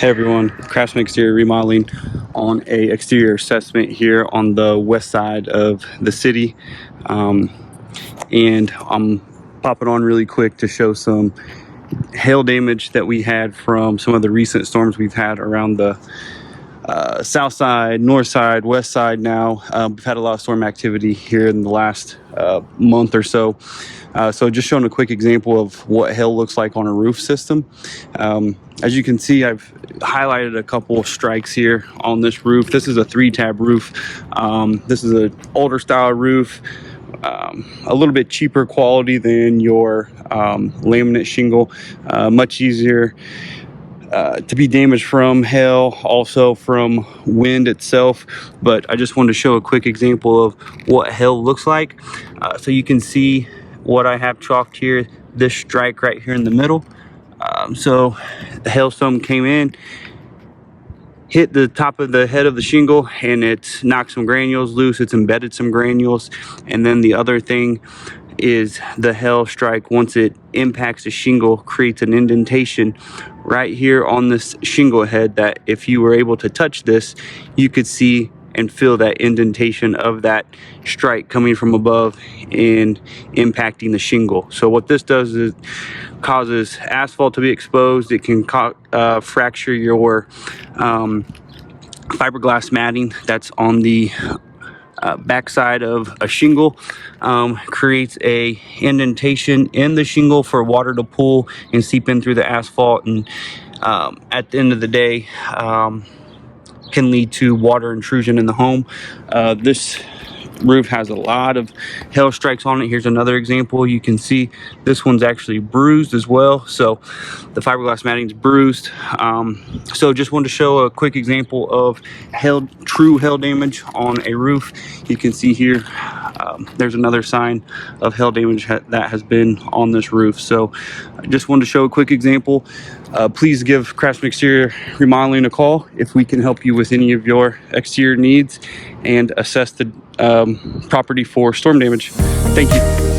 Hey everyone, Craftsman Exterior Remodeling on a exterior assessment here on the west side of the city. And I'm popping on really quick to show some hail damage that we had from some of the recent storms we've had around the south side, north side, west side now. We've had a lot of storm activity here in the last month or so. So just showing a quick example of what hail looks like on a roof system. As you can see, I've highlighted a couple of strikes here on this roof. This is a 3-tab roof. This is an older style roof, a little bit cheaper quality than your laminate shingle, much easier to be damaged from hail, also from wind itself. But I just wanted to show a quick example of what hail looks like. So you can see what I have chalked here, this strike right here in the middle. So the hailstone came in, hit the top of the head of the shingle, and it knocked some granules loose. It's embedded some granules. And then the other thing is the hail strike, once it impacts the shingle, creates an indentation right here on this shingle head that if you were able to touch this, you could see and feel that indentation of that strike coming from above and impacting the shingle. So what this does is causes asphalt to be exposed. It can fracture your fiberglass matting that's on the backside of a shingle, creates a indentation in the shingle for water to pool and seep in through the asphalt, and at the end of the day can lead to water intrusion in the home. This roof has a lot of hail strikes on it. Here's another example. You can see this one's actually bruised as well, so the fiberglass matting's bruised. So just wanted to show a quick example of true hail damage on a roof. You can see here there's another sign of hail damage that has been on this roof. So I just wanted to show a quick example. Please give Craftsman Exterior Remodeling a call if we can help you with any of your exterior needs and assess the property for storm damage. Thank you.